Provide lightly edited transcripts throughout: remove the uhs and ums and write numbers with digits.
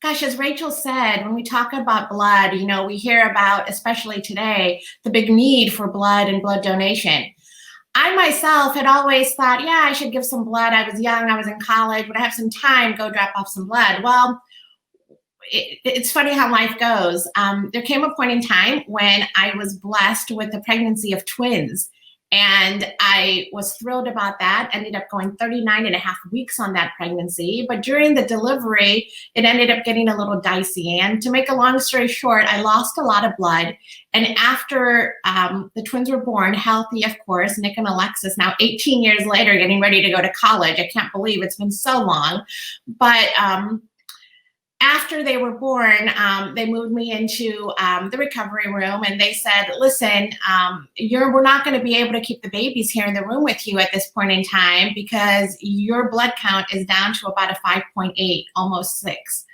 Gosh, as Rachel said, when we talk about blood, we hear about, especially today, the big need for blood and blood donation. I myself had always thought, yeah, I should give some blood. I was young, I was in college, would I have some time, go drop off some blood? Well, it's funny how life goes. There came a point in time when I was blessed with the pregnancy of twins. And I was thrilled about that. Ended up going 39 and a half weeks on that pregnancy. But during the delivery, it ended up getting a little dicey. And to make a long story short, I lost a lot of blood. And after the twins were born, healthy, of course, Nick and Alexis, now 18 years later, getting ready to go to college. I can't believe it's been so long. But after they were born, they moved me into the recovery room, and they said, listen, we're not going to be able to keep the babies here in the room with you at this point in time because your blood count is down to about a 5.8, almost 6.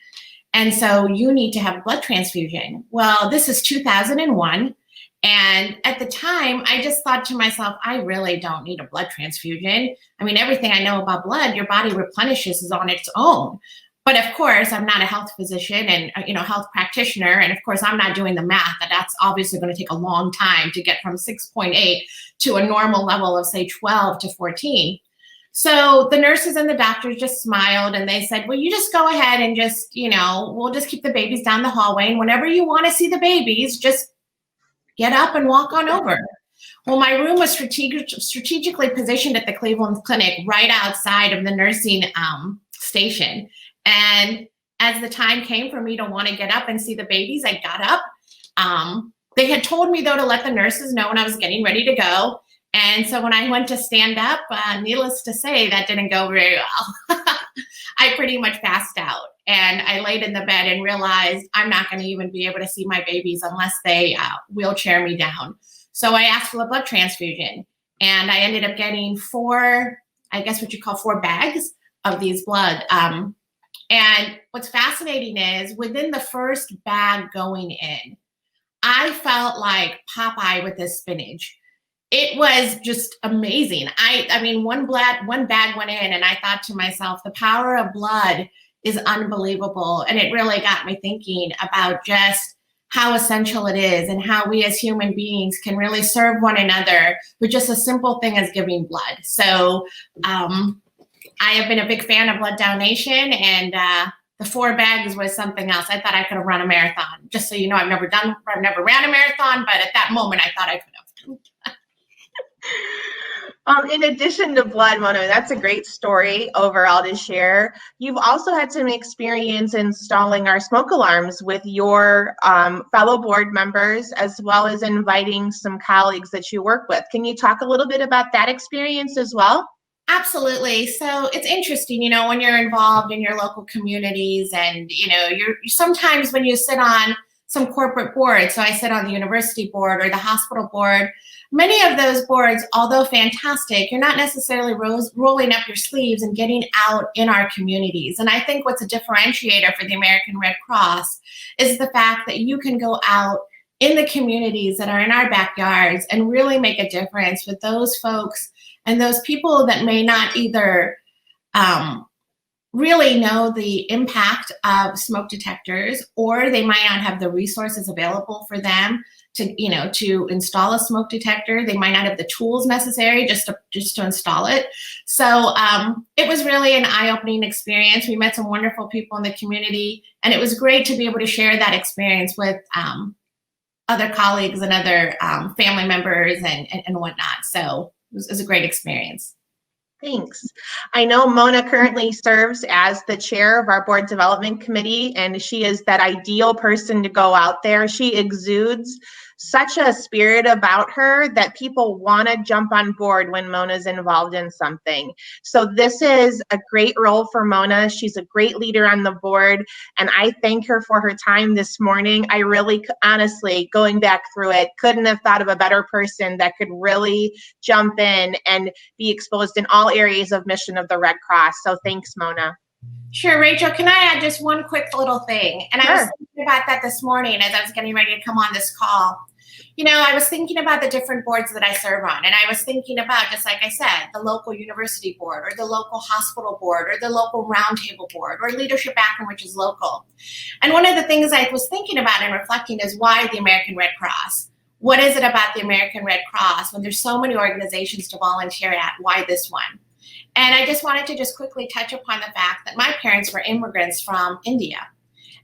And so you need to have a blood transfusion. Well, this is 2001. And at the time, I just thought to myself, I really don't need a blood transfusion. I mean, everything I know about blood, your body replenishes is on its own. But of course, I'm not a health physician and health practitioner, and of course, I'm not doing the math. That's obviously going to take a long time to get from 6.8 to a normal level of say 12 to 14. So the nurses and the doctors just smiled and they said, well, you just go ahead and just, we'll just keep the babies down the hallway, and whenever you want to see the babies, just get up and walk on over. Well, my room was strategically positioned at the Cleveland Clinic right outside of the nursing station. And as the time came for me to want to get up and see the babies, I got up. They had told me, though, to let the nurses know when I was getting ready to go. And so when I went to stand up, needless to say, that didn't go very well. I pretty much passed out. And I laid in the bed and realized I'm not going to even be able to see my babies unless they wheelchair me down. So I asked for a blood transfusion. And I ended up getting 4 bags of these blood. And what's fascinating is within the first bag going in, I felt like Popeye with his spinach. It was just amazing. I mean, one bag went in and I thought to myself, the power of blood is unbelievable. And it really got me thinking about just how essential it is and how we as human beings can really serve one another with just a simple thing as giving blood. So, I have been a big fan of blood donation, and the 4 bags was something else. I thought I could have run a marathon. Just so you know, I've never ran a marathon, but at that moment I thought I could have. In addition to blood, Mona, that's a great story overall to share. You've also had some experience installing our smoke alarms with your fellow board members, as well as inviting some colleagues that you work with. Can you talk a little bit about that experience as well? Absolutely. So it's interesting, when you're involved in your local communities and, you're sometimes when you sit on some corporate boards, so I sit on the university board or the hospital board, many of those boards, although fantastic, you're not necessarily rolling up your sleeves and getting out in our communities. And I think what's a differentiator for the American Red Cross is the fact that you can go out in the communities that are in our backyards and really make a difference with those folks and those people that may not either really know the impact of smoke detectors, or they might not have the resources available for them to install a smoke detector. They might not have the tools necessary just to install it. So it was really an eye-opening experience. We met some wonderful people in the community, and it was great to be able to share that experience with other colleagues and other family members and whatnot. So it was a great experience. Thanks. I know Mona currently serves as the chair of our board development committee, and she is that ideal person to go out there. She exudes such a spirit about her that people want to jump on board when Mona's involved in something. So this is a great role for Mona. She's a great leader on the board, and I thank her for her time this morning. I really, honestly, going back through it, couldn't have thought of a better person that could really jump in and be exposed in all areas of mission of the Red Cross. So thanks, Mona. Sure, Rachel, can I add just one quick little thing? And sure. I was thinking about that this morning as I was getting ready to come on this call. I was thinking about the different boards that I serve on, and I was thinking about, just like I said, the local university board, or the local hospital board, or the local roundtable board, or Leadership Akron, which is local. And one of the things I was thinking about and reflecting is, why the American Red Cross? What is it about the American Red Cross, when there's so many organizations to volunteer at? Why this one? And I just wanted to just quickly touch upon the fact that my parents were immigrants from India.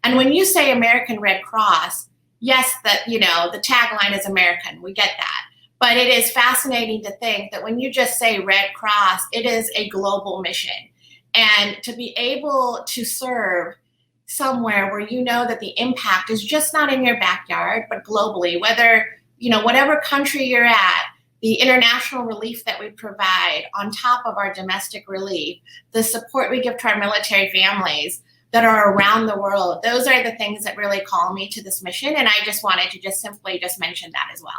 And when you say American Red Cross, yes, that, the tagline is American, we get that. But it is fascinating to think that when you just say Red Cross, it is a global mission. And to be able to serve somewhere where you know that the impact is just not in your backyard, but globally, whether, whatever country you're at, the international relief that we provide on top of our domestic relief, the support we give to our military families that are around the world, those are the things that really call me to this mission. And I just wanted to just simply mention that as well.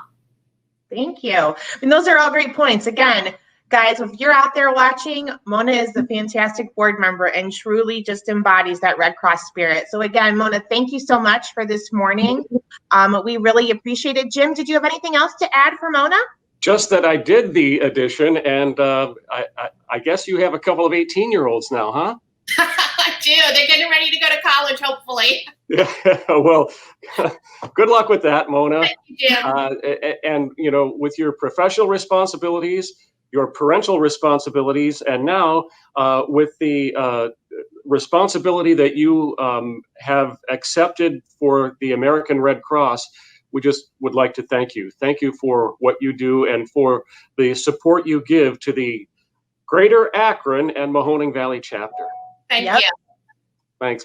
Thank you. And those are all great points. Again, guys, if you're out there watching, Mona is a fantastic board member and truly just embodies that Red Cross spirit. So again, Mona, thank you so much for this morning. We really appreciate it. Jim, did you have anything else to add for Mona? Just that I did the addition, and I guess you have a couple of 18-year-olds now, huh? I do. They're getting ready to go to college, hopefully. Yeah, well, good luck with that, Mona. Thank you, Jim. And, with your professional responsibilities, your parental responsibilities, and now with the responsibility that you have accepted for the American Red Cross, we just would like to thank you. Thank you for what you do and for the support you give to the Greater Akron and Mahoning Valley chapter. Thank you. Thanks.